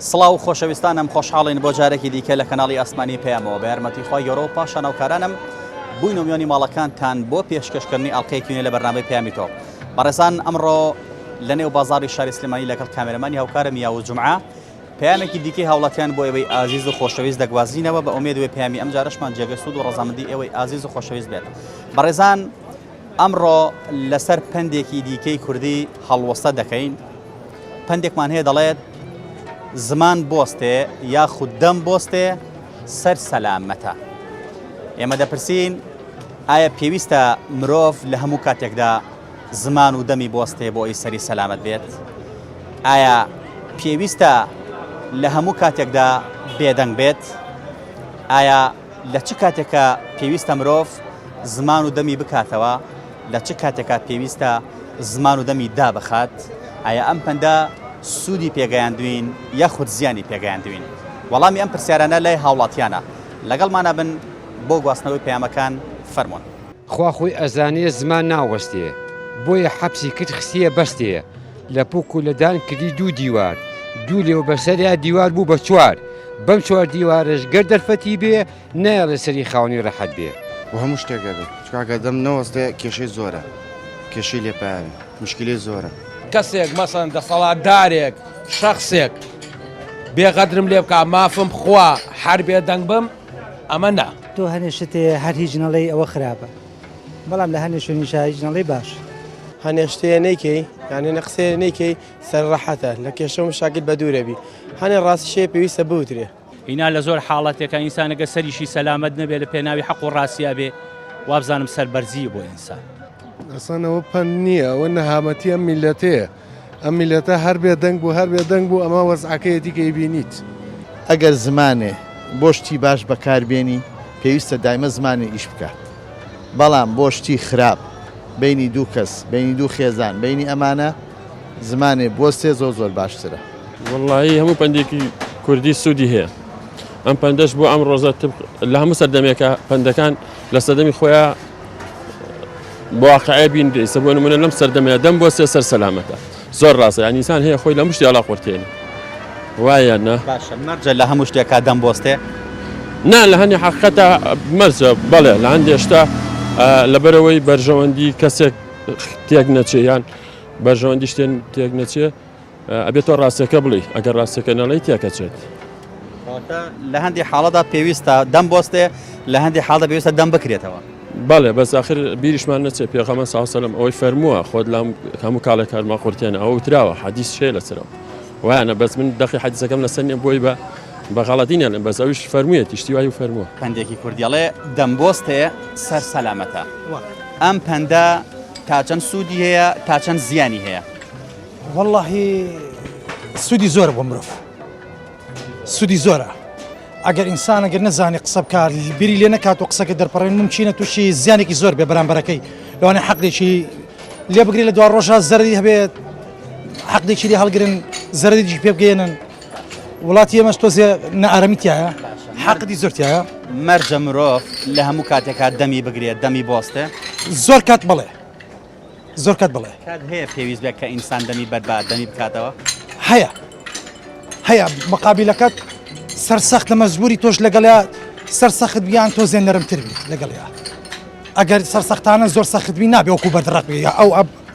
سڵاو خۆشەویستانم خۆشحاڵین بۆ جارێکی دیکە لە کەناڵی ئاسمانی پێیامەوە بە یارمەتیخوای ئەوروپا شانۆکارانم بووین و میۆنی ماڵەکانتان بۆ پێشکەشکردنی ئەڵقەیەکوێنێ لە بەرنامەی پەیامی تۆ. بەڕێزان ئەمڕۆ لە نێو بازاڕی شاری سلێمانی لەگەڵ کامێرەمانی هاوکارم یاوە جومعە پەیامێکی دیکەی هاوڵاتیان بۆ ئێوەی ئازیز و خۆشەویست دەگوازینەوە بە ئومێدوێ پەیامی ئەم جارەشمان جێگە سوود و ڕەزامەندی ئێوەی ئازیز و خۆشەویست بێت. بەڕێزان ئەمڕۆ لەسەر پندێکی دیکەی کوردی هەڵوەستە دەکەین. پندێکمان هەیە دەڵێت زمان بۆستێ یاخود دەم بۆستێ سەر سەلامەتە. ئێمە دەپرسین ئایا پێویستە مرۆڤ لە هەموو کاتێکدا زمان و دەمی بۆستێ بۆ ئەی سەری سەلامەت بێت؟ ئایا پێویستە لە هەموو کاتێکدا بێدەنگ بێت؟ ئایا لە چ کاتێکە پێویستە مرۆڤ زمان و دەمی بکاتەوە؟ لە چ کاتێکە پێویستە زمان و دەمی دابخات؟ ئایا ئەم پەندە سوودی پێگەیاندوین یاخود زیانی پێگەیاندوین؟ وەڵامی ئەم پرسیارانە لای هاوڵاتیانە. لەگەڵمانە بن بۆ گواستنەوەی پەیامەکان فەرموون. خواخۆی ئەزانێ زمان ناوەستێ بۆیە حەبسی کرد خستیە بەستێ لە پوک و لەدان کردی دوو دیوار دوو لێو بەسەریا دیوار بوو بە چوار بەم چوار دیوارش گەر دەرفەتی بێ نایڵێ سەری خاوەنی ڕەحەت بێ و هەموو شتێکە بێت چکاکە دەم نەوەستێ کێشەی زۆرە کێشەی لێپایاوی مشکلی زۆرە. کەسێک مەسەن دەسەڵاتدارێک شەخصێک بێقەدرم لێ بکە مافم خوا هەر بێدەنگ بم ئەمە نا. تۆ هەنێ شتێ هەر هیچ نەڵێی ئەوە خراپە، بەڵام لە هەنێ شوێنیشا هیچ نەڵێی باش. هەنێ شتەیە نەیکەی یانێ نەقسێ نەیکەی سەر ڕەحەتە لە کێشە و مشاکل بە دوورەبی هەنێ ڕاستی شێ پێویستە بوترێ. ئینا لە زۆر حاڵەتێکە ئینسانەگە سەریشی سەلامەت نەبێت لە پێناوی حەق و ڕاستیا بێ وابزانم سەربەرزیە بۆ ئینسان. ئەسانەوە پەن نییە ئەوە نەهامەتی ئەم میلەتەیە. ئەم میلەتە هەر بێدەنگ بوو هەر بێدەنگ بوو ئەمە وەزعەکەیەتی کە بینیت. ئەگەر زمانێ بۆ شتی باش بەکاربێنی پێویستە دایمە زمانی ئیش بکات، بەڵام بۆ شتی خراپ بینی دوو کەس بینی دوو خێزان بینی ئەمانە زمانێ بۆستێ زۆر باشترە. وەڵڵاهی هەموو پندێکی کوردی سوودی هەیە. ئەم پندەش بۆ ئەم ڕۆژە لە هەموو سەردەمێکە پندەکان لە سەردەمی خۆیان بۆ واقعە بین دەیسە بۆ نمونە لەم سەردەمەیە دەم بۆستێ سەر سەلامەتە. زۆر ڕاستە یان ئینسان هەیە خۆی لە مشتی هەڵا قورتێنی وایە نە؟ باشە مەرجە لە هەموو شتێکا دەم بۆستێ؟ نا لە هەنێ حەقیقەتە مەرجە بەڵێ لە هەندێک شتا لەبەرەوەی بەرژەوەندی کەسێک تێک نەچێ یان بەرژەوەندی شتێن تێک نەچێ ئەبێت تۆ ڕاستەکە بڵێ ئەگەر ڕاستەکە نەڵێی تێکەچێت. لە هەندی حاڵەدا پێویستە دەم بۆستێ لە هەندی حاڵدا پێویستە دەم بکرێتەوە. بەڵێ بەس ئاخر بیریشمان نەچێت پێغەمبەر صلی الله علیه و سلم ئەوەی فەرمووە خۆت لە هەموو کاڵێک کارما قورتێنە ئەوە وتراوە حەدیث شێ لەسەرەوە وایە بەس من دەقی حەدیثەکەم لەسەر نییە بۆی بە غەڵەتی نێڵێم بەس ئەویش فەرموویە تیشتی وای و فەرمووە. پندێکی کوردیڵێ دەم بۆستێ سەر سەلامەتە. ئەم پەندە تا چەند سوودی هەیە تا چەند زیانی هەیە؟ وەڵڵاهی سوودی زۆرە بۆ مرۆڤ، سوودی زۆرە. ئەگەر ئینسان ئەگەر نەزانی قسە بکار بیری لێ نەکات و قسەکە دەرپەڕێن ممچینە تووشی زیانێکی زۆر بێ بەرامبەرەکەی لەوانێ حەقێکی لێ بگری لە دوا ڕۆژە زەردی هەبێت حەقێکی لێ هەڵگرن زەردیی پێ بگەێنن. وڵاتی ئێمەش تۆزێ نەئارەمیتیایە حەقی زۆرتیایە. مەرجە مرۆڤ لە هەموو کاتێکات دەمی بگرێت دەمی بۆستێ؟ زۆر کات بڵێ زۆر کات بڵێ. کات هەیە پێویست بێت کە ئینسان دەمی بەربات دەمی بکاتەوە؟ هەیە مقابلەکەت سەرسەخت لە مەزبوری تۆش لەگەڵیا سەرسەخت بیان تۆ زێن نەرمتر بیت لەگەڵیا. ئەگەر سەرسەختانە زۆر سەخت بی نابێ وەکو بەردڕق بێ ئەو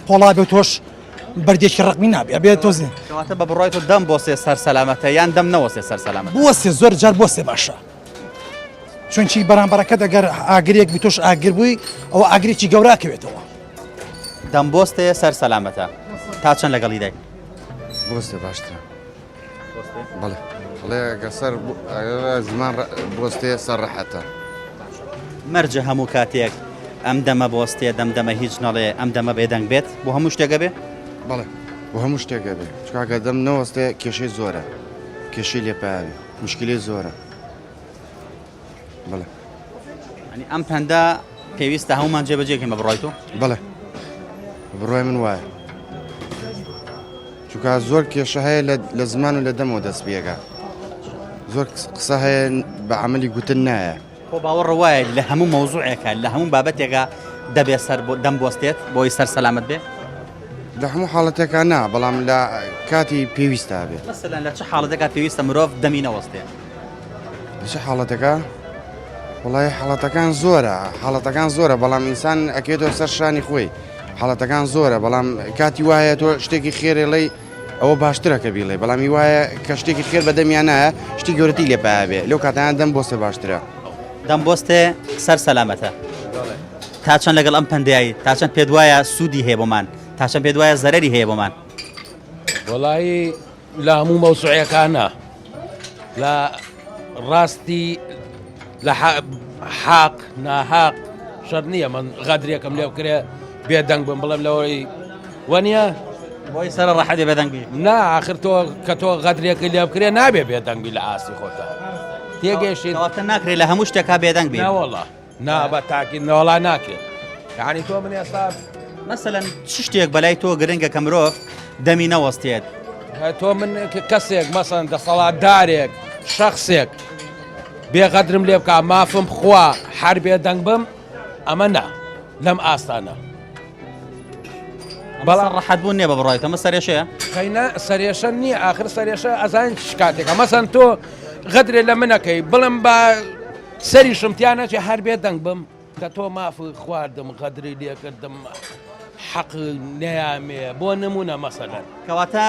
پۆڵا بێ تۆش بەردێکی ڕقمی نابێ ئەبێت تۆ زێن. کەواتە بە بڕای تۆ دەم بۆستێ سەر سەلامەتە یان دەم نەوەستێ سەر سەلامەت؟ بوەستێ زۆر جار بۆستێ باشە، چونکی بەرامبەرەکەت ئەگەر ئاگرێک بی تۆش ئاگر بووی ئەوە ئاگرێکی گەوراکەوێتەوە. دەم بۆستێ سەر سەلامەتە تا چەند لەگەڵی دای؟ بۆستێ باشترە. بەڵێ بڵێ سەر زمان بۆستێ سەر ڕەحەتە. مەرجە هەموو کاتێک ئەم دەمە بۆستێ دەمە هیچ نەڵێ ئەم دەمە بێدەنگ بێت بۆ هەموو شتێکە بێ؟ بەڵێ بۆ هەموو شتێکە بێ چکاکە دەم نەوەستێ کێشەی زۆرە کێشەی لێپایاوی مشکلی زۆرە. بەڵێ ئەنی ئەم پەندە پێویستە هەمومان جێبەجێکەین بە بڕای تۆ؟ بەڵێ بڕای من وایە چونکە زۆر کێشە هەیە لە زمان و لە دەمەوە دەست پێگا زۆر قسە هەیە بە عەمەلی گوتن نایە. خۆ باوەڕ وایە لە هەموو مەوزوعێکە لە هەموو بابەتێکە دەبێت سەر دەم بۆستێت بۆی سەر سەلامەت بێ؟ لە هەموو حاڵەتێکە نا بەڵام لە کاتی پێویستە بێت مەسەلەن لە چه حاڵەتێکا پێویستە مرۆڤ دەمی نەوەستێ لە چه حاڵەتەکە وڵای حاڵەتەکان زۆرە بەڵام ئینسان ئەکێتەوە سەر شانی خۆی حاڵەتەکان زۆرە بەڵام کاتی وایە تۆ شتێکی خێرێ لەی ئەوە باشترەکە بیڵێ بەڵامی وایە کە شتێکی خێر بە دەمیان نایە شتی گەورەتی لێ پایابێ لەو کاتیان دەم بۆستە باشترە دەم بۆستێ سەر سەلامەتە تا چەند لەگەڵ ئەم پەندایی تا چەند پێت وایە سوودی هەیە بۆمان تا چەند پێت وایە زەرەری هەیە بۆمان وڵایی لە هەموو مەوسوعەکانە لە ڕاستی لە حاق ناحاق شەر نییە من غەدرێکم لێو کرێ بێدەنگ بم بڵێم لەوەی وەنیە بۆی سەر ڕەحەتی بێدەنگبی نا ئاخر تۆ کە تۆ غەدرێکی لێ بکرێ نابێ بێدەنگبی لە ئاستی خۆتە تێگەشت کەواتە ناکرێت لە هەموو شتێکا بێدەنگ بێ ناوەڵا نا بە تاکید نەوەڵا ناکرێت یعنی تۆ من ئێستا مەسەلەن چ شتێک بەلای تۆ گرنگە کە مرۆڤ دەمی نەوەستێت تۆ من کەسێک مەسەن دەسەڵاتدارێک شەخصێک بێغەدرم لێ بکە مافم خوا هەر بێدەنگ بم ئەمە نا لەم ئاستانە بەڵام ڕەحەت بوون نییە بە بڕایت ئەمە سەرێشەیە خەینە سەرێشە نییە آخر سەرێشە ئەزان شکاتێکە مەسەن تۆ غەدرێ لە منەکەی بڵم بە سەری شمتیانەکی هەر بێدەنگ بم کە تۆ مافی خواردم غەدری لێکردم حەق نەیامێ بۆ نمونە مەسەلەن کەواتە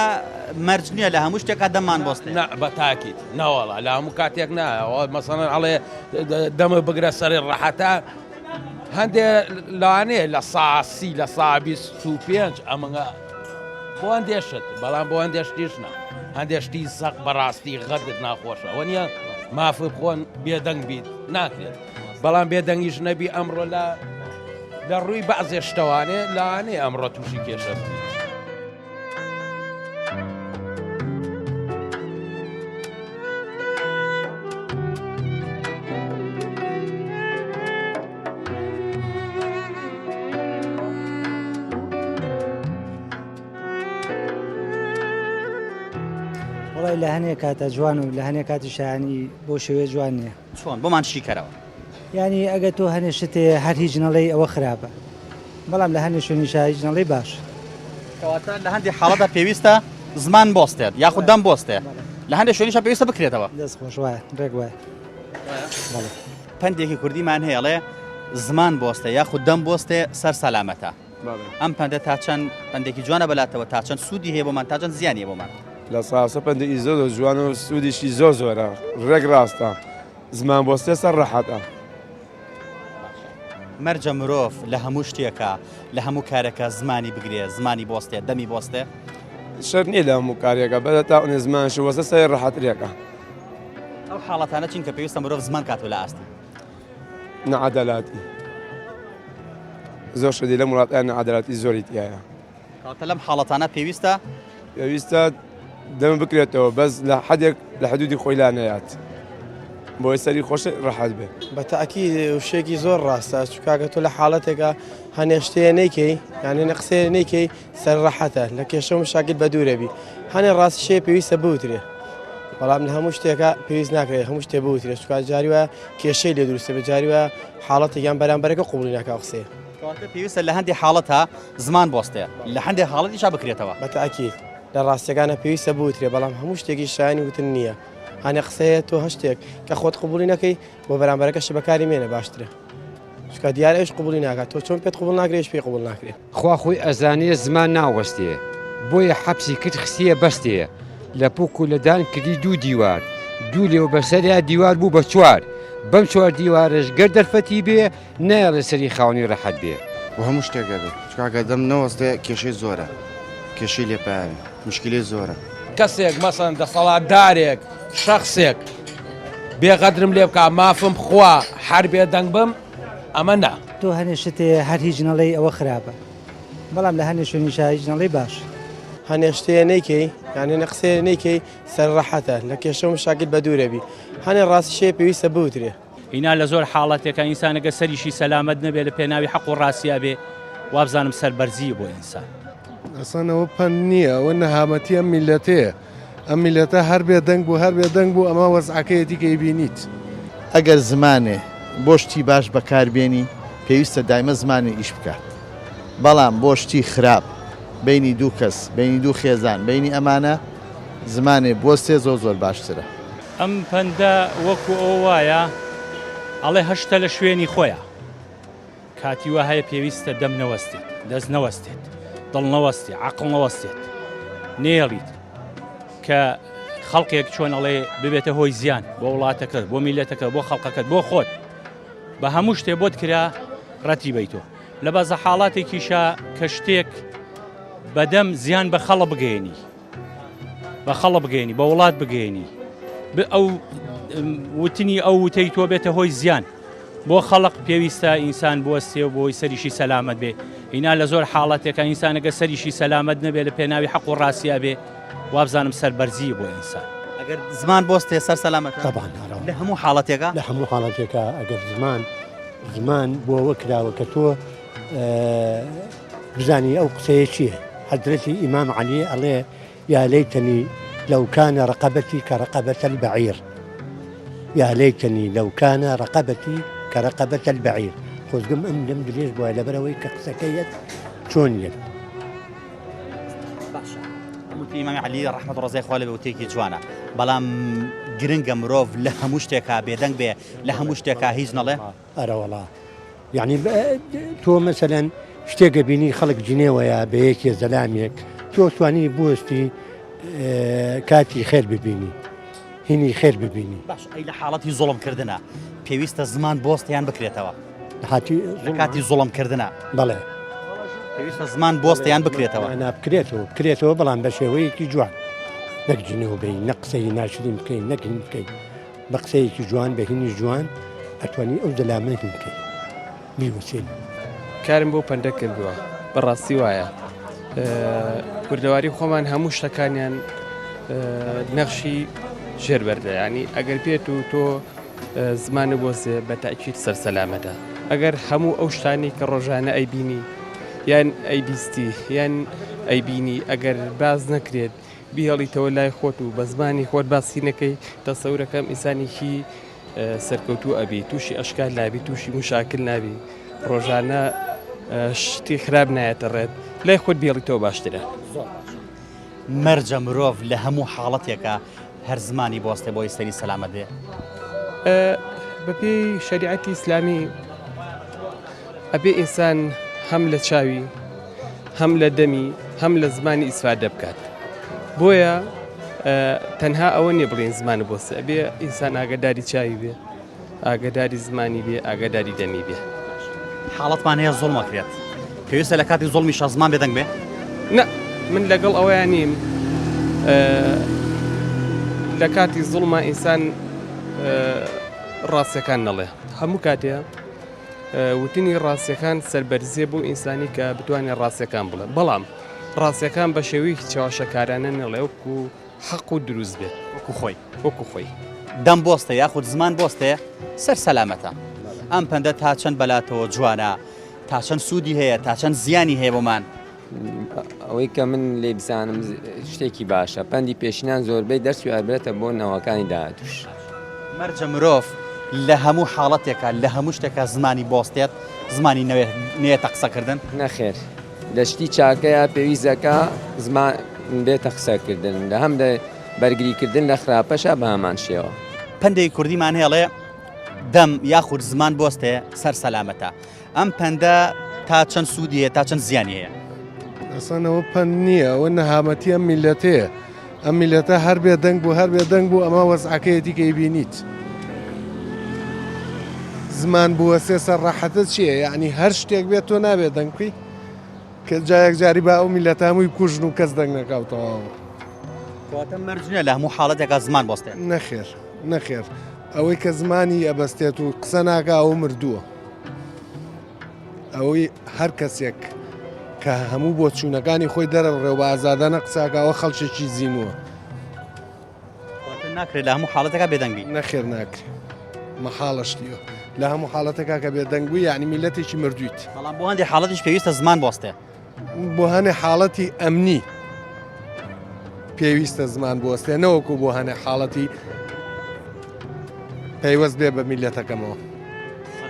مەرج نییە لە هەموو شتێکا دەممان بۆستێ بە تاکید ناوەڵا لە هەموو کاتێک نایە مەسەڵەن ئەڵێ دەمە بگرە سەری ڕەحەتە هەندێ لەوانەیە لە ساسی لە سابی 25 ئەمەگە بۆ هەندێشت بەڵام بۆ هەندێشتیشنا هەندێشتی سەق بەڕاستی غەدت ناخۆشە ئەوە نیە مافی بخۆن بێدەنگ بیت ناکرێت بەڵام بێدەنگیش نەبی ئەمڕۆ لە ڕووی بەعزێ شتەوانێ لەوانەیە ئەمڕۆ تووشی کێشە بکەیت وڵی لە هەنێک کاتە جوان و لە هەنێک کاتی شایانی بۆ شێوێ جوان نییە چۆن بۆمان شیکەرەوە ینی ئەگە تۆ هەنێ شتێ هەر هیچ نەڵێ ئەوە خراپە بەڵام لە هەنێ شوێنی هیچ نەڵێ باش کەواتە لە هەندێک حاڵەتە پێویستە زمان بۆستێت یاخود دەم بۆستێ لە هەندێک شوێنیشە پێویستە بکرێتەوە دەست خۆش وایە ڕێک وایە پندێکی کوردیمان هەیە ئەڵێ زمان بۆستێ یاخود دەم بۆستێ سەر سەلامەتە ئەم پەندە تا چەند پندێکی جوانە بەلاتەوە تا چەند سوودی هەیە بۆمان تا چەند زیانی بۆمان لە ساسە پندێکی زۆر جوان و سوودیشی زۆر زۆرە ڕێک ڕاستە زمان بۆستێ سەر ڕەحەتە مەرجە مرۆڤ لە هەموو شتێکە لە هەموو کارێکە زمانی بگرێ زمانی بۆستێ دەمی بۆستێ شەر نییە لە هەموو کارێکە بەدە تاونێ زمانش وەسە سەر ڕەحەترێکە ئەو حاڵەتانە چین کە پێویستە مرۆڤ زمان کاتۆ لە ئاستی نەعەدەلاتی زۆر شدی لە وڵاتیان نەعەدەلاتی زۆری تایە کەواتە لەم حاڵەتانە پێویستە دەم بکرێتەوە بەس لە حەدێک لە حدودی خۆی لا نەیات بۆی سەری خۆش ڕەحەت بێ بە تاکید شتێکی زۆر ڕاستە چکاکە تۆ لە حاڵەتێکە هەنێ شتەیە نەیکەی یعنی نەقسێ نەیکەی سەر ڕەحەتە لە کێشە و مشاکل بە دوورەبی هەنێ ڕاستی شێ پێویستە بوترێ بەڵام لە هەموو شتێکە پێویست ناکرێت هەموو شتێ بوترێ چکات جاریوە کێشەی لێ دروستە بە جاریوە حاڵەتێکیان بەرامبەرەکە قوبولی ناکا قسەیە کەواتە پێویستە لە هەندێک حاڵەتە زمان بۆستێ لە هەندێک حاڵەتیشا بکرێتەوە بە تاکید لە ڕاستیەکانە پێویستە بوترێ بەڵام هەموو شتێکی شایانی وتن نییە هەنێ قسەیە تۆ هەشتێک کە خۆت قوبولی نەکەی بۆ بەرامبەرەکەش بەکاری مێنە باشترە چکە دیارە ئەوش قوبولی ناکات تۆ چۆن پێت قوبول ناکرێش پێی قوبول ناکرێت خوا خۆی ئەزانێ زمان ناوەستێ بۆیە حەبسی کرد خستیە بەستێ لە پووک و لەدان کردی دوو دیوار دوو لێو بەسەریا دیوار بوو بە چوار بەم چوار دیوارش گەر دەرفەتی بێ نایڵێ سەری خاوەنی ڕەحەت بێ بۆ هەموو شتێکە بێت چکاکە دەم نەوەستێ کێشەی زۆرە کێشەی لێپایاوی مشکلی زۆرە کەسێک مەسەن دەسەڵاتدارێک شەخصێک بێغەدرم لێ بکە مافم خوا هەر بێدەنگ بم ئەمە نا تۆ هەنێ شتێ هەر هیچ نەڵێ ئەوە خراپە بەڵام لە هەنێ شوێنی هیچ نەڵێ باش هەنێ شتەیە نەیکەی یعنی نەقسێ نەیکەی سەر ڕەحەتە لە کێشە و مشاکل بە دوورەبی هەنێ ڕاستی شێ پێویستە بوترێ ئینا لە زۆر حاڵەتێکە ئینسانەگە سەریشی سەلامەت نەبێت لە پێناوی حەق و ڕاستیا بێ وابزانم سەربەرزیە بۆ ئینسان ئەسانەوە پەن نییە ئەوە نەهامەتی ئەم میلەتەیە ئەم میلەتە هەر بێ دەنگ بوو هەر بێ دەنگ بوو ئەمە وەزعەکەیەتی کە ئیبینیت ئەگەر زمانێ بۆ شتی باش بەکاربێنی پێویستە دایمە زمانی ئیش بکات بەڵام بۆ شتی خراپ بینی دوو کەس بینی دوو خێزان بینی ئەمانە زمانێ بۆستێ زۆر باشترە. ئەم پەندە وەکو ئەو وایە ئەڵێ هەشتە لە شوێنی خۆیە کاتی وە هەیە پێویستە دەم نەوەستێت دەست نەوەستێت دڵ نەوەستی عەقڵ نەوەستێت نێڵیت کە خەڵکێک چۆن ئەڵێ ببێتە هۆی زیان بۆ وڵاتەکەت بۆ میلەتەکە بۆ خەڵقەکەت بۆ خۆت بە هەموو شتێ بۆت کرا ڕەتی بیتەوە لە بەزە حاڵاتێکیشە کە شتێک بەدەم زیان بە خەڵە بگەێنی بە خەڵە بگەێنی بە وڵات بگەێنی ئەو وتنی ئەو وتەی تۆ بێتە هۆی زیان بۆ خەڵق پێویستە ئینسان بوەستێ و بۆی سەریشی سەلامەت بێ ئینا لە زۆر حاڵاتێکە ئینسانەگە سەریشی سەلامەت نەبێ لە پێناوی حەق و ڕاستیا بێ وابزانم سەربەرزیە بۆ ئینسان ئەگەر زمان بۆستێ سەر سەلامەت لە هەموو حاڵەتێکە لە هەموو حاڵەتێکە ئەگەر زمان بۆ ئەوە کراوە کە تۆ بزانی ئەو قسەیە چییە حەزرەتی ئیمام عەلی ئەڵێ یا لەیتەنی لەو کانە ڕەقەبەتی کە ڕەقەبەتە البەعیر یا لەیتەنی لەو کانە ڕەقەبەتی کە ڕەقەبەتە البەعیر خۆزگەم ئەم لەم درێژ بووە لەبەرەوەی کە قسەکەیەت چۆنیەت ئیمامی عەلی ڕەحمەت و ڕزای خوا لەبێ وتەیەکی جوانە بەڵام گرنگە مرۆڤ لە هەموو شتێکا بێدەنگ بێ لە هەموو شتێکا هیچ نەڵێ ئەرە وەڵا یعنی تۆ مەسەلەن شتێکە بینی خەڵک جنێوەیە بە یەکێ زەلامێک تۆ توانی بوەستی کاتی خێر ببینی هینی خێر ببینی باش ئەی لە حاڵەتی زوڵمکردنە پێویستە زمان بۆستیان بکرێتەوە لە کاتی زوڵمکردنە بەڵێ پێویستە زمان بۆستیان بکرێتەوە بکرێتەوە بەڵام بە شێوەیەکی جوان نەک جنێو بین نە قسەی ناشرین بکەین نەکەین بکەین بە قسەیەکی جوان بە هینی جوان ئەتوانی ئەو دەلامە هین بکەین میوەسێن کارم بۆ پەندە کردووە بەڕاستی وایە کوردەواری خۆمان هەموو شتەکانیان نەخشی ژێربەردە ینی ئەگەر پێت و تۆ زمانە بۆسێ بە تاکید سەرسەلامەتە ئەگەر هەموو ئەو شتانی کە ڕۆژانە ئەیبینی یان ئەیبیستی یان ئەیبینی ئەگەر باز نەکرێت بیهێڵیتەوە لای خۆت و بە زمانی خۆت باسی نەکەی تەسەورەکەم ئینسانێکی سەرکەوتوو ئەبی تووشی ئەشکال نابی تووشی مشاکل نابی ڕۆژانە شتی خراپ نایەتە ڕێت لای خۆت بیێڵیتەوە باشترە مەرجە مرۆڤ لە هەموو حاڵەتێکە هەر زمانی بۆستێ بۆی سەری سەلامەت بێ بەپێی شەریعەتی ئیسلامی ئەبێ ئینسان هەم لە چاوی هەم لە دەمی هەم لە زمانی ئیسفادە بکات بۆیە تەنها ئەوە نیە بڵێن زمانە بۆستە ئەبێ ئینسان ئاگاداری چاوی بێ ئاگاداری زمانی بێ ئاگاداری دەمی بێ حاڵەتمان هەیە زوڵمەکرێت پێویستە لە کاتی زوڵمی شەزمان بێدەنگ بێ نە من لەگەڵ ئەوەیان نیم لە کاتی زوڵمە ئینسان ڕاستیەکان نەڵێ هەموو کاتێ وتنی ڕاستیەکان سەربەرزیە بۆ ئینسانی کە بتوانێت ڕاستیەکان بڵێ بەڵام ڕاستیەکان بە شێوەیەکی چاوەشەکارانە نەڵێ وەکو حەق و دروست بێت وەکو خۆی دەم بۆستە یاخود زمان بۆستەیە سەر سەلامەتە ئەم پەندە تا چەند بەلاتەوە جوانە تا چەند سوودی هەیە تا چەند زیانی هەیە بۆمان ئەوەی کە من لێ بزانم شتێکی باشە پەندی پێشینان زۆربەی دەرسی ئەبرێتە بۆ نەوەکانی داهاتووش مەرجە مرۆڤ لە هەموو حاڵەتێکە لە هەموو شتێکە زمانی بۆستێت زمانی نوێتە قسەکردن نەخێر لە شتی چاکەیە پێویستەکە زمان بێتە قسەکردن لە هەم بەرگریکردن لە خراپەشە بە هەمان شێوە پەندەی کوردیمان هێڵێ دەم یاخود زمان بۆستێ سەر سەلامەتە ئەم پەندە تا چەند سوودی هەیە تا چەند زیانی هەیە ئەسانەوە پەند نییە ئەوە نەهامەتی ئەم میلەتەیە ئەم میلەتە هەر بێ دەنگ بوو هەر بێ دەنگ بوو ئەمە وەزعەکەیەتی کە بینیت زمان بووە سێ سەر ڕاحەتە چییە یعنی هەر شتێک بێت تۆ نابێت دەنگکەی کە جایەک جاری با ئەو میلەتە هەمووی کوژن و کەس دەنگ نەکاوتەوە کەواتە مەرجە لە هەموو حاڵەتێکە زمان بۆستێت نەخێر ئەوەی کە زمانی ئەبەستێت و قسە ناکە ئەو مردووە ئەوەی هەر کەسێک کە هەموو بۆ چوونەکانی خۆی دەرەڕێ بە ئازادانە قساکەەوە خەڵکێکی زیینووە ناکرێت لە هەموو حاڵەتەکە بێدەنگی نەخێر ناکرێت مەحاڵشتیوە لە هەموو حاڵەتەکە کە بێدەنگبووی یعنی میلەتێکی مردویت بەڵام بۆ هەندێک حاڵەتیش پێویستە زمان بۆستێ بۆ هەنێ حاڵەتی ئەمنی پێویستە زمان بۆستێ نەوەکو بۆ هەنێ حاڵەتی پەیوەست بێ بە میلەتەکەمەوە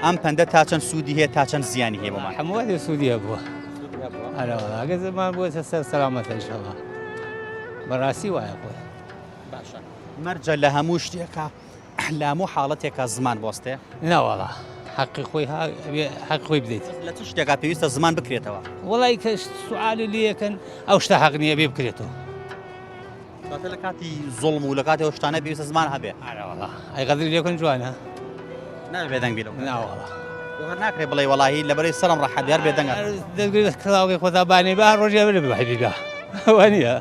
ئەم پەندە تا چەند سوودی هەیە تا چەند زیانی هەیە بۆمان هەمووە سوودیە بووە ئەگە زمان بۆتە سەر سەلامەتە ئینشەڵڵا بەڕاستی وایە خۆی باشە مەرجە لە هەموو شتێکە لە هەموو حاڵەتێکە زمان بۆستێ ناوەڵا حەقی خۆی حەق خۆی بدەیت لە چ شتێکا پێویستە زمان بکرێتەوە وڵی کە سوعالی لەکەن ئەو شتە حەق نییە بێ بکرێتەوە لە کاتی زۆڵم و لە کاتی ئەو شتانە پێویستە زمان هەبێ ئەی قەدری لێکن جوانە نابێ دەنگ بیرەوە ناوەڵا ناکرێ بڵێ وەڵاهی لەبەرەی سەرم ڕەحەت بێ دەنگە دەستگرێت کڵاوی خۆتابانێ با ڕۆژێ بێ بەحیبیگا وانە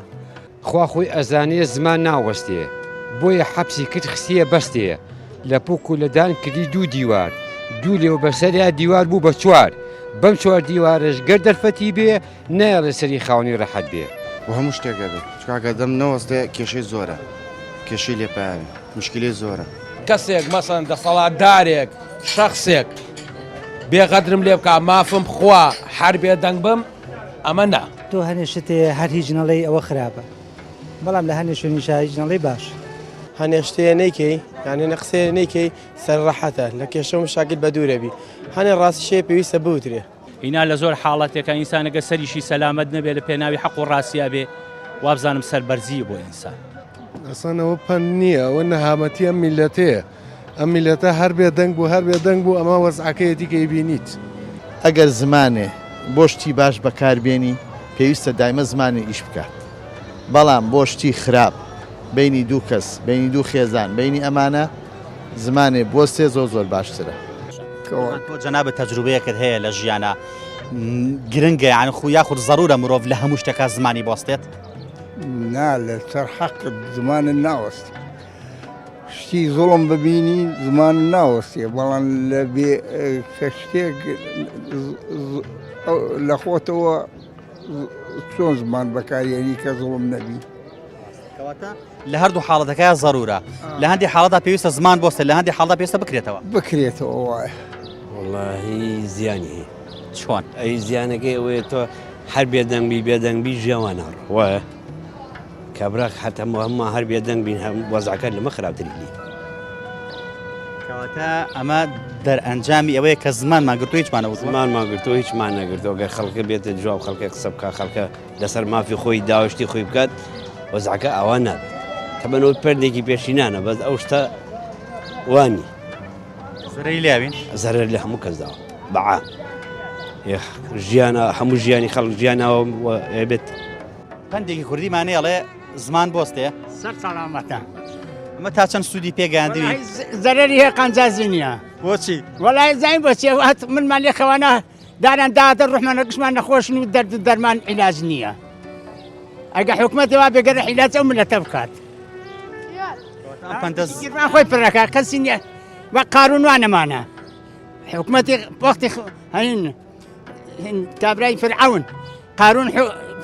خوا خۆی ئەزانیە زمان ناوەستێ بۆیە حەبسی کرد خستیە بەستێ لە پوک و لەدان کردی دوو دیوار دوو لێو بەسەریا دیوار بوو بە چوار بەم چوار دیوارش گەر دەرفەتی بێ نایڵێ سەری خاوەنی ڕەحەت بێ و هەموو شتێکە بێت چکاکە دەم نەوەستێ کێشەی زۆرە کێشەی لێپاوی مشکلی زۆرە کەسێک مەسەن دەسەڵاتدارێک شەخصێک بێقەدرم لێ بکە مافم خوا هەر بێ دەنگ بم ئەمە نا تۆ هەنێ شتێ هەر هیچ نەڵێ ئەوە خراپە بەڵام لە هەنێ شوێنیشا هیچ نەڵێ باش هەنێ شتەیە نەیکەی یعنی نەقسێ نەیکەی سەرڕەحەتە لە کێشە و مشاکل بە دوورەبی هەنێ ڕاستی شێ پێویستە بوترێ ئینا لە زۆر حاڵەتێکە ئینسانەگە سەریشی سەلامەت نەبێت لە پێناوی حەق و ڕاستیا بێ وابزانم سەربەرزیە بۆ ئینسان ئەسانەوە پەن نییە ئەوە نەهامەتی ئەم میلەتەیە ئەم میلەتە هەر بێ دەنگ بوو هەر بێ دەنگ بوو ئەمە وەزعەکەیەتی کە بینیت ئەگەر زمانێ بۆ شتی باش بەکاربێنی پێویستە دایمە زمانی ئیش بکات بەڵام بۆ شتی خراپ بینی دوو کەس بینی دوو خێزان بینی ئەمانە زمانێ بۆ سێ زۆر باشترە تۆ جەنابە تەجروبەیەکت هەیە لە ژیانە گرنگە یان خو یاخود ضرورە مرۆڤ لە هەموو شتێکا زمانی بۆستێت نا لەسەر حەقت زمانت ناوەست شتی زۆڵم ببینی زمان ناوەستێ بەڵام لە بێ کە شتێک لە خۆتەوە چۆن زمان بەکارێنی کە زۆڵم نەبی لە هەردوو حاڵەتەکە ضرورە لە هەندی حاڵەتا پێویستە زمان بۆستێت لە هەندی حاڵەتا پێویستە بکرێتەوە وایە واللهی زیانی چۆن ئەی زیانەکەی ئەوەیە تۆ هەر بێدەنگبی بێدەنگبی ژیاوانە وایە کابراک حتا هەموو هەر بێدەنگ بین وەزعەکە لەمە خراپتری لی کەواتە ئەمە دەرئەنجامی ئەوەیە کە زمان ماگرتو هیچمانەوە زمان ماگرتۆ هیچمان نەگرتەوە گەر خەڵکە بێتە جواب خەڵکە قسە بکە خەڵکە لەسەر مافی خۆی داوەشتی خۆی بکات وەزعەکە ئەوان نابێت تەمەنەوە پەردێکی پێشینانە بەس ئەو شتە وانی زەرەی لاوین زەرەر لە هەموو کەسداوە بەعا ژیانە هەموو ژیانی خەڵک ژیانەوە بێت پندێکی کوردیمانەیە ئەڵێ زمان بۆستێ سەر سەلامەتە ئەمە تا چەند سوودی پێگەیاندوی زەرەری هەیە قەنجازی نییە بۆچی وەڵای زین بۆچی منمان لێ خەوانە داران داهاتە ڕحمانە گشتمان نەخۆشن و دەرد و دەرمان عیلاج نییە ئەگە حکومەتەوە بێگەرە عیلاج ئەو ملەتە بکات گیرمان خۆی پڕەکە کەسی نییە بە قارون وانەمانە حکومەتی وەختی هەین کابرای فرعون قارون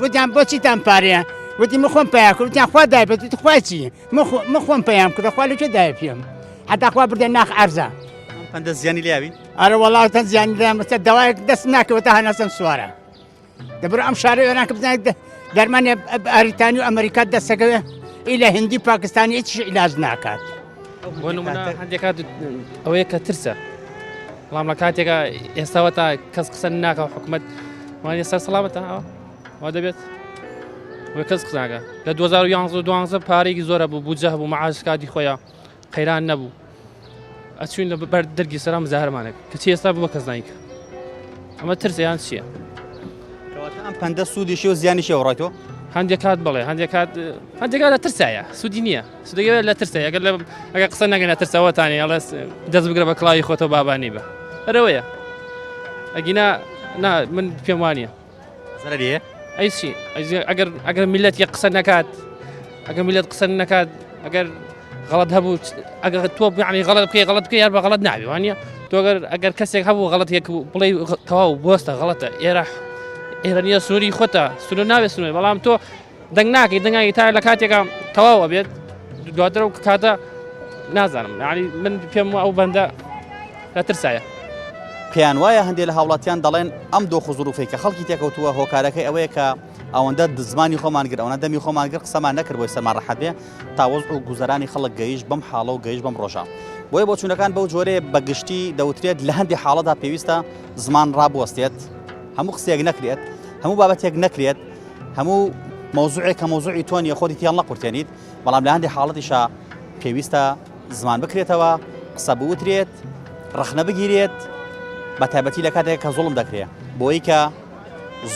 وتیان بۆچیتان پارەیە وتی مخۆم پیا کرد وتیان خوا دای بێت خوای چی مخۆم پەیام کرد خوا لەکوێ دایە پێم حتا خوا بردێ ناخ عەرزە پەندە زیانی لیاوین ئەرە وەڵاو تەن زیانی لێمەستە دەوایەک دەست ناکەوێتە هەناسەم سوارە دەبرە ئەم شارە وێران کە بزانێت دەرمانێ ئەریتانی و ئەمریکا دەستەکەوێ ئی لە هندی پاکستانی هیچ عیلاج ناکات بۆ نمونە هەندێک کات ئەوەیە کە ترسە بەڵام لە کاتێکە ئێستاوە تا کەس قسە ناکە و حکومەت وانە سەر سەلامەتە وا دەبێت وە کەس قساکە لە 2011 پارێکی زۆرە بوو بوجە هەبوو مەعاش کاتی خۆیان قەیران نەبوو ئەچوین لە بەر دەرگی سەرا مزاهرەمانێک کەچی ئێستا بووە کەس نایکە ئەمە ترسیان چییە؟ ئەم پەندە سوودیشی و زیانیشی وڕایتەوە هەندێک کات بڵێ هەندێکات لە ترسایە سوودی نییە سودەگەوێت لە ترسە ئەگەر قسە نەگەنە ترسەوەتانی ئەڵێ دەست بگرە بە کڵاوی خۆتەوە بابانی بە هەرەوەیە ئەگینا من پێم وانە زەرەریە ئەیچی ئەگەر میلەت یە قسە نەکات ئەگەر میلەت قسە نەکات ئەگەر غەڵەت هەبوو ئەگەر تۆ یعنی غەڵەت بکەی غەڵەت بکەی یان بە غەڵەت ناوی وانە تۆ ئەگەر کەسێک هەبوو غەڵەت یەک بڵێ تەواو بۆستە غەڵەتە ئێرە نییە سنووری خۆتە سنوور ناوێت سنووری بەڵام تۆ دەنگ ناکەی دەنگی تا لە کاتێکە تەواو ئەبێت دواتر و کاتە نازانم یعنی من پێم ئەو بەندە لە ترسایە پێیان وایە هەندێک لە هاوڵاتیان دەڵێن ئەم دۆخ و زروفەی کە خەڵکی تێکەوتووە هۆکارەکەی ئەوەیە کە ئەوەندە زمانی خۆمان گر ئەوەندە دەمی خۆمان گر قسەمان نەکرد بۆی سەرمان ڕەحەت بێ تا وەزع و گوزەرانی خەڵک گەیشت بەم حاڵە و گەیشت بەم ڕۆژە بۆیە بۆ چوونەکان بەو جۆرەیە بەگشتی دەوترێت لە هەندی حاڵەدا پێویستە زمان ڕابوەستێت هەموو قسەیەک نەکرێت هەموو بابەتێک نەکرێت هەموو مۆزوعێک کە مۆزوعی تۆ نیە خۆتی تیان نەقورتێنیت بەڵام لە هەندێک حاڵەتیشە پێویستە زمان بکرێتەوە قسە بوترێت ڕخنە بگیرێت بە تایبەتی لە کاتێک کە زوڵم دەکرێت بۆی کە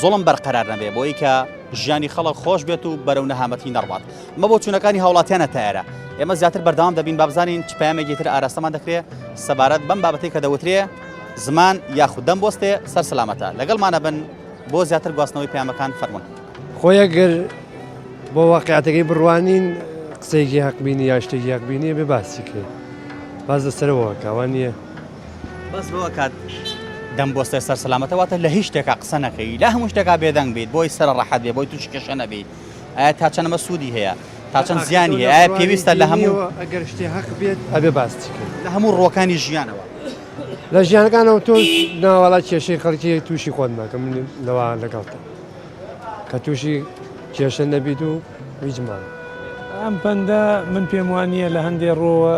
زوڵم بەرقەرار نەبێ بۆی کە ژیانی خەڵک خۆش بێت و بەرەو نەهامەتی نەڕوات مە بۆ چوونەکانی هاوڵاتیانە تایارە ئێمە زیاتر بەردەوام دەبین با بزانین چ پەیامێکی تر ئاراستەمان دەکرێت سەبارەت بەم بابەتەی کە دەوترێ زمان یاخود دەم بۆستێ سەر سەلامەتە لەگەڵمانە بن بۆ زیاتر گواستنەوەی پەیامەکان فەرموون خۆی گەر بۆ واقعاتەکەی بڕوانین قسەیەکی حەقبینی یا شتێکی حەقبینی بێ باسی کرد باز لەسەرەوە کاوان نییە بەس بەوە کات دەم بۆستێ سەر سەلامەتەوەتە لە هیچ شتێکا قسە نەکەی لە هەموو شتێکا بێدەنگ بیت بۆی سەر ڕەحەت بێ بۆی تووشی کێشە نەبێت ئایا تا چەندەمە سوودی هەیە تا چەند زیانی هەیە ئایا پێویستە لە هەموو ئەگەر شتێ حەق بێت ئەبێ باسی کرد لە هەموو ڕۆکانی ژیانەوە لە ژیانەکانەوە تۆ ناوەڵات کێشەی خەڵکی تووشی خۆت ناکە من لەوە لەگەڵتە کە تووشی کێشە نەبیت و هیچمان ئەم پەندە من پێم وانە لە هەندێک ڕۆوە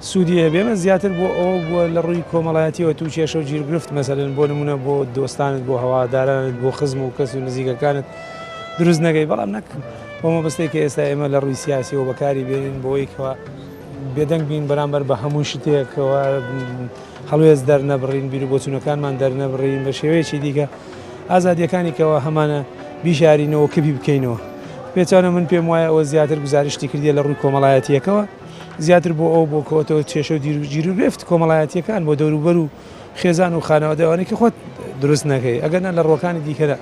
سوودیە بێمە زیاتر بۆ ئەوە بووە لە ڕووی کۆمەڵایەتیەوە تو کێشە و گیرگرفت مەسەلەن بۆ نمونە بۆ دۆستانت بۆ هەوادارانت بۆ خزم و کەس و نزیکەکانت دروست نەگەی بەڵام نەک بۆ مەبەستەی کە ئێستا ئێمە لە ڕووی سیاسیەوە بەکاری بێنین بۆی کەوە بێدەنگ بین بەرامبەر بە هەموو شتێکەوە هەڵوێز دەرنەبڕین بیر و بۆچوونەکانمان دەرنەبڕین بە شێوەیەکی دیکە ئازادیەکانی کەەوە هەمانە بیشارینەوە کەبی بکەینەوە پێچانە من پێم وایە ئەوە زیاتر گزارشتی کردیە لە ڕووی کۆمەڵایەتیەکەەوە زیاتر بۆ ئەو بۆ کەوتەوە کێشە و گیر و گرفت کۆمەڵایەتیەکان بۆ دەوروبەر و خێزان و خانەوەدەوانی کە خۆت دروست نەکەی ئەگەر لە ڕۆکانی دیکەدا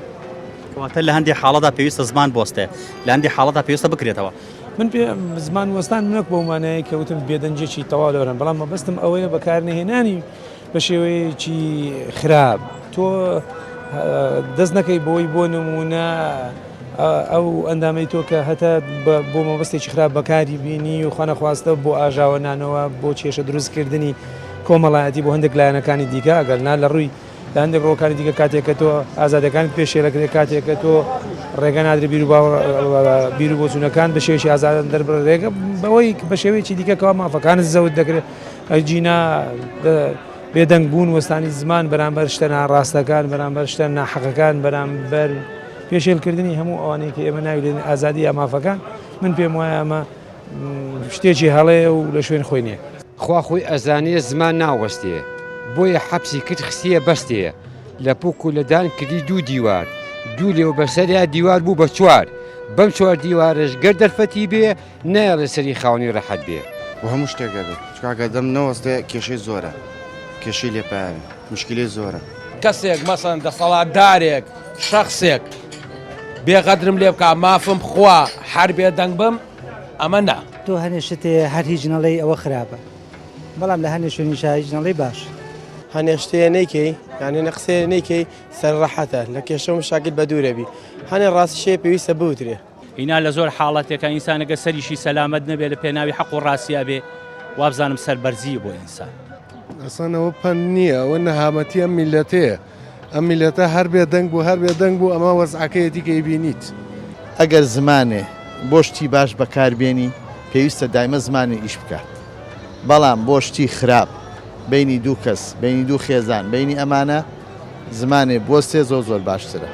کەواتە لە هەندێک حاڵەدا پێویستە زمان بۆستێ لە هەندێک حاڵەدا پێویستە بکرێتەوە من پێ زمان وەستان منەک بۆ مانەیە کەوتم بێدەنجێکی تەواو لەوەرم بەڵام مەبەستم ئەوەیە بەکارنهێنانی بە شێوەیەکی خراپ تۆ دەست نەکەی بۆی بۆ نمونە ئەو ئەندامەی تۆ کە هەتا بۆ مەبەستێکی خراپ بەکاری بینی و خۆنەخواستە بۆ ئاژاوەنانەوە بۆ کێشە دروستکردنی کۆمەڵایەتی بۆ هەندێک لایەنەکانی دیکە ئەگەر نا لە ڕووی لە هەندێک ڕۆکانی دیکە کاتێککە تۆ ئازادەکانت پێشێلەکرێت کاتێککە تۆ ڕێگە نادرێ بیر و بۆچوونەکان بە شێوەی ئازادن دەربڕ ڕێگە بەوەی بە شێوەیەکی دیکەکەەوە مافەکانت زەوت دەکرێت ئەجینا بێدەنگ بوون وەستانی زمان بەرامبەر شتە ناڕاستەکان بەرامبەر شتە ناحەقەکان بەرامبەر پێشێلکردنی هەموو ئەوانەیە کە ئێمە ناوی لێن ئازادی ئامافەکان من پێم وایە ئەمە شتێکی هەڵەیە و لە شوێن خۆی نییە خوا خۆی ئەزانیە زمان ناوەستێ بۆیە حەبسی کرد خستیە بەستەیە لە پوک و لەدان کردی دوو دیوار دوو لێو بەسەریا دیوار بوو بە چوار بەم چوار دیوارش گەر دەرفەتی بێ نایڵێ سەری خاوەنی ڕەحەت بێ و هەموو شتێکە بێت چکاکە دەم نەوەستێ کێشەی زۆرە کێشەی لێپایە مشکلی زۆرە کەسێک مەسەن دەسەڵاتدارێک شەخصێک بێقەدرم لێ بکە مافم خوا هەر بێدەنگ بم ئەمە نا تۆ هەنێ شتێ هەر هیچ نەڵێی ئەوە خراپە بەڵام لە هەنێ شوێنی هیچ نەڵێی باش هەنێ شتەیە نەیکەی یعنی نەقسەیە نەیکەی سەر ڕەحەتە لە کێشە و مشاکل بە دوورەبی هەنێ ڕاستی شێ پێویستە بوترێ هینا لە زۆر حاڵەتێکە ئینسانەگە سەریشی سەلامەت نەبێت لە پێناوی حەق و ڕاستیا بێ وابزانم سەربەرزی بۆ ئینسان ئەسانەوە پەن نییە ئەوە نەهامەتی ئەم میلەتەیە ئەم میلەتە هەر بێدەنگ بوو هەر بێدەنگ بوو ئەمە وەزعەکەیەتی کە بینیت ئەگەر زمانێ بۆ شتی باش بەکاربێنی پێویستە دایمە زمانی ئیش بکات بەڵام بۆ شتی خراپ بینی دوو کەس بینی دوو خێزان بینی ئەمانە زمانێ بۆستێ زۆر باشترە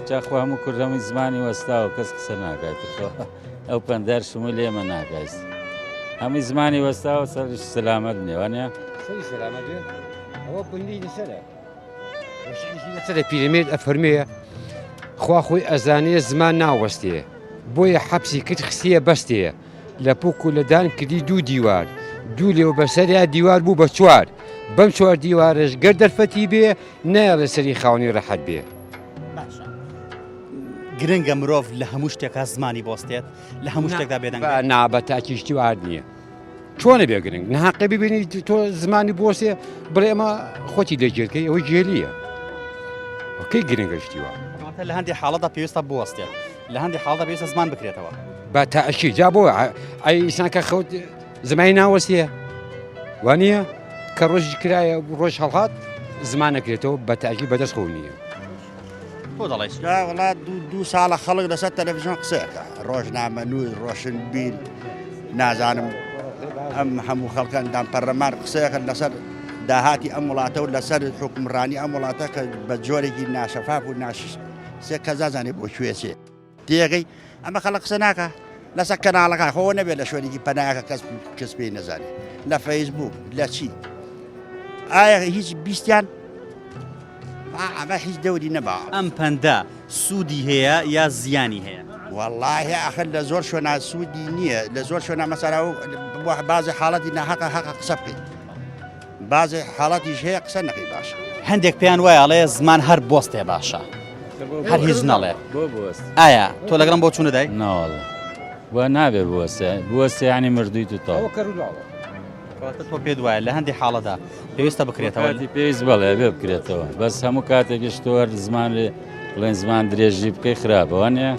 جاخوا هەموو کوردەمی زمانی وەستا و کەس قسە ناکات ئەو پەندەر شمووی لێمە ناگایست هەمووی زمانی وەستا و سەرش سەلامەت نێوانە سەری سەلامەت ئەوە بوونی لەسەرە لەسەرە پیرەمێرد ئەفەرمەیە خوا خۆی ئەزانیە زمان ناوەستێ بۆیە حەبسی کرد خستیە بەستەیە لە پوک و لەدان کردی دوو دیوار دوو لێو بەسەریا دیوار بوو بە چوار بەم چوار دیوارش گەر دەرفەتی بێ نایڵێ سەری خاوەنی ڕەحەت بێ گرنگە مرۆڤ لە هەموو شتێکا زمانی بۆستێت لە هەموو شتێکدا بێدەنگ نابەتاکیشتی وارد نییە چۆنە بێ گرنگ نەحەقی ببینی تۆ زمانی بۆسێ بڵێ ئەمە خۆتی دەجێتکەی ئەوەی جێلیە ئۆکەی گرنگەشتیوە لە هەندێک حاڵەتدا پێویستە بوەستێت لە هەندێک حاڵەتدا پێویستە زمان بکرێتەوە بە تەعشی جا بۆ ئەی ئینسانکە خەوت زمانی ناوەستیە وانە کە ڕۆژی کرایە ڕۆژ هەڵهات زمان نەکرێتەوە بە تاژی بەدەست خۆ نییە تۆ دەڵێیت وڵات دوو ساڵە خەڵک لەسەر تەلەڤیزیۆن قسەیەکە ڕۆژنامە نووی ڕۆشن بین نازانم ئەم هەموو خەڵکەندان پەرلەمان قسەیەکەن لەسەر داهاتی ئەم وڵاتە و لەسەر حکومڕانی ئەم وڵاتە کە بە جۆرێکی ناشەفاف و سێ کە زانێ بۆ کوێچێ تێگەی ئەمە خەڵک قسە ناکە لەسەر کەناڵەکە خۆ نەبێت لە شوێنێکی پەنایەکە کەس پێی نەزانێت لە فەیسبوک لە چی ئایا هیچ بیستیان ئەمە هیچ دەوری نەبا ئەم پەندە سوودی هەیە یا زیانی هەیە والله ئاخر لە زۆر شوێنە سوودی نییە لە زۆر شوێنە مەسەرا و بازی حاڵەتی ناحەقە حەقە قسە بکەیت بازی حاڵەتیش هەیە قسە نەکەی باشە هەندێک پێیان وایە ئەڵێ زمان هەر بۆستێ باشە هەر هیچ نەڵێ ئایا تۆ لەگەڵم بۆ چوونە دای ناوەڵە وە نابێ بوەستە ینی مردووی تو تاو تۆ پێ وایە لە هەندێک حاڵەدا پێویستە بکرێتەوە پێویست بەڵێ بێ بکرێتەوە بەس هەموو کاتێکیش تۆ زمان بڵێن زمان درێژی بکەی خراپەوە نیە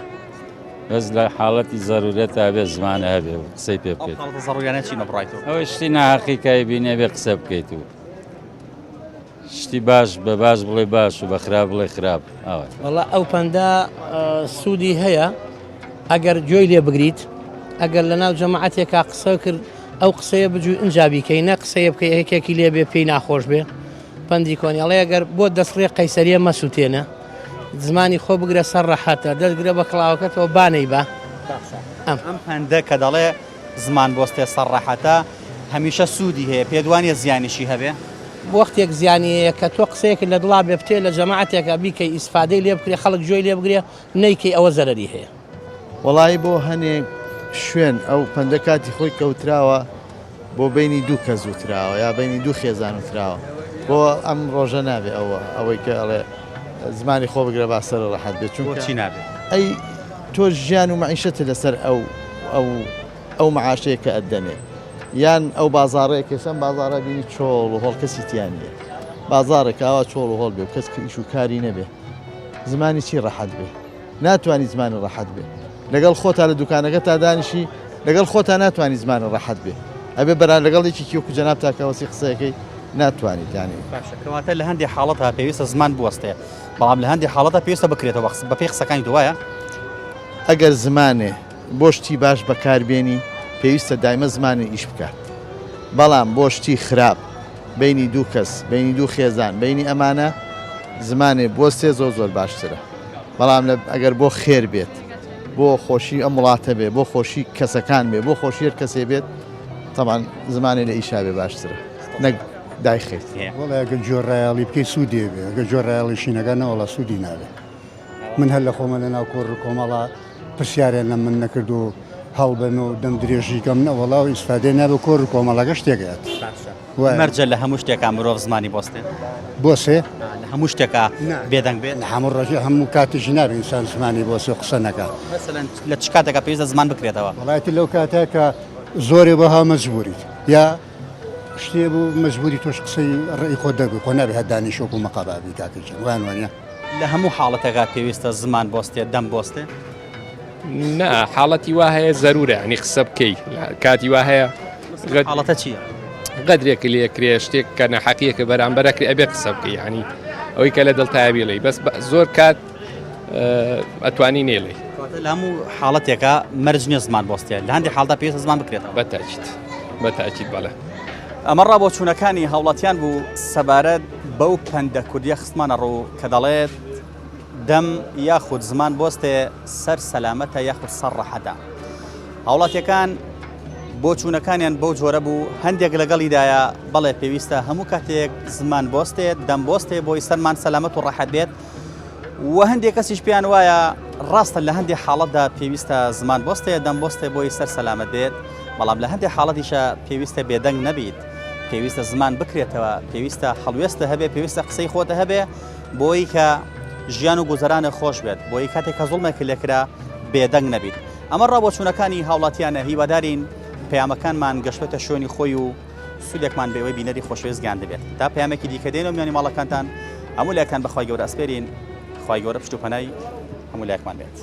بەس لە حاڵەتی زەرورەت تا بێ زمانە هەبێ و قسەی پێ بکەیت زەڕوریانە چی نەبڕایتەوە ئەوە شتی ناحەقیقای بینێ بێ قسە بکەیت و شتی باش بە باش بڵێ باش و بە خراپ بڵێ خراپ ئەوە وەڵا ئەو پەندە سوودی هەیە ئەگەر گوێی لێ بگریت ئەگەر لە ناو جەماعەتێکا قسە کرد ئەو قسەیە بجووی ئەنجابیکەی نە قسەیە بکەی هەیەکێکی لێ بێ پێی ناخۆش بێ پەندی کۆنیاڵێ ئەگەر بۆ دەستڕێ قەیسەریە مەسووتێنە زمانی خۆ بگرە سەر ڕەحەتە دەستگرە بە کڵاوەکەتەوە بانەی بە ئەم پەندە کە دەڵێ زمان بۆستێ سەر ڕەحەتە هەمیشە سوودی هەیە پێدوانە زیانیشی هەبێ وەختێک زیانیەیە کە تۆ قسەیەکە لە دڵا بێ بتێ لە جەماعەتێکە بیکەی ئیسفادەی لێ بکرێ خەڵک جۆی لێ بگرێ نەیکەی ئەوە زەرەری هەیە وەڵی بۆ هەنێک شوێن ئەو پەندە کاتی خۆی کەوتراوە بۆ بینی دوو کە زووتراوە یا بینی دوو خێزان وتراوە بۆ ئەم ڕۆژە نابێ ئەوەی کە ئەڵێ زمانی خۆ بگرە باسەر ڕەحەت بێت چون چی نابێت ئەی تۆ ژیان و معیشەتە لەسەر ئەو معاشەیە کە ئەدەنێ یان ئەو بازاڕەیە کەسم بازارە بینی چۆڵ و هۆڵ کەسی تیانە بازارێک ئاوا چۆڵ و هۆڵ بێ و کەس ئیش و کاری نەبێ زمانی چی ڕەحەت بێ ناتوانانی زمانی ڕەحەت بێ لەگەڵ خۆتا لە دوکانەکە تا دانیشی لەگەڵ خۆتا ناتوانانی زمانی ڕەحەت بێ ئەبێ بەران لەگەڵێکی کیوکو جەناب تاکەوەسی قسەیەکەی ناتوانیت یانی کەواتە لە هەندێک حاڵەتە پێویستە زمان بوەستەیە بەڵام لە هەندێک حاڵەتە پێویستە بکرێتەوە بە پێی قسەکانی دوایە ئەگەر زمانێ بۆ شتی باش بەکاربێنی پێویستە دایمە زمانی ئیش بکات بەڵام بۆ شتی خراپ بینی دوو کەس بینی دوو خێزان بینی ئەمانە زمانێ بۆستێ زۆر باشترە بەڵام ئەگەر بۆ خێر بێت بۆ خۆشی ئەم وڵاتە بێ بۆ خۆشی کەسەکان بێ بۆ خۆشی هەر کەسێ بێت تەمان زمانێ لە ئیشا بێ باشترە نەک دایخێت وڵای ئەگە جۆڕایاڵی بکەی سوودێ بێ ئەگە جۆڕایاڵیشی نەگەنەوەڵە سوودی نابێت من هەر لە خۆمە لە ناو کۆڕ کۆمەڵا پرسیارێن لە من نەکرد و هەڵبەن و دەم درێژی کەم نەوەڵا و ئیسفادێ نابێ کۆڕ کۆمەڵەکە شتێکات مەرجە لە هەموو شتێکا مرۆڤ زمانی بۆستێ بۆ سێ لە هەموو شتێکا بێدەنگ بێت هەموو ڕۆژێ هەموو کاتێکی نابێ ئینسان زمانی بۆ سێ قسە نەکات لە چ کاتێکە پێویستە زمان بکرێتەوە وڵاتی لەو کاتێک کە زۆرێ بەها مەجبوریت یا شتێ بوو مەجبوری تۆش قسەی ڕێی خۆ دەبێت خۆ نابێت هەدانی شۆک و مەقابابی کاکەچن وانوانە لە هەموو حاڵەتێکا پێویستە زمان بۆستێ دەم بۆستێ نا حاڵەتی وا هەیە زەرورە ینی قسە بکەی کاتی وا هەیە حاڵەتە چییە؟ قەدرێک لێکرێ شتێک کە نەحەقیەکە بەرامبەرەکری ئەبێ قسە بکەی ینی ئەوەی کە لە دڵتایبی لێی بەس زۆر کات ئەتوانی نێڵێ لە هەموو حاڵەتێکە مەرج نییە زمان بۆستێ لە هەندێک حاڵدا پێویستە زمان بکرێتەوە بەتاکید بەڵێ ئەمە ڕابۆچوونەکانی هاوڵاتیان بوو سەبارەت بەو پەندە کوردیە خستمانە ڕوو کە دەڵێت دەم یاخود زمان بۆستێ سەر سەلامەتە یاخود سەر ڕەحەتە هاوڵاتیەکان بۆ چوونەکانیان بەو جۆرە بوو هەندێک لەگەڵیدایە بەڵێ پێویستە هەموو کاتێک زمان بۆستێت دەم بۆستێ بۆی سەرمان سەلامەت و ڕەحەت بێت و هەندێک کەسیش پێیان وایە ڕاستە لە هەندێک حاڵەتدا پێویستە زمان بۆستێ دەم بۆستێ بۆی سەر سەلامەت بێت بەڵام لە هەندێک حاڵەتیشە پێویستە بێدەنگ نەبیت پێویستە زمان بکرێتەوە پێویستە هەڵوێستە هەبێ پێویستە قسەی خۆتە هەبێ بۆی کە ژیان و گوزەرانە خۆش بێت بۆی کاتێک کە زوڵمێک لێکرا بێدەنگ نەبیت ئەمە ڕابۆچوونەکانی هاوڵاتیانە هیوادارین پەیامەکانمان گەشتێتە شوێنی خۆی و سوودێکمان بێوەی بینەری خۆشەویست گیان دەبێت تا پەیامێکی دیکە دێن و میانی ماڵەکانتان هەموو لایەکان بەخوای گەورە ئەسپێرین خوای گەورە پشت و پەنای هەموو لایەکمان بێت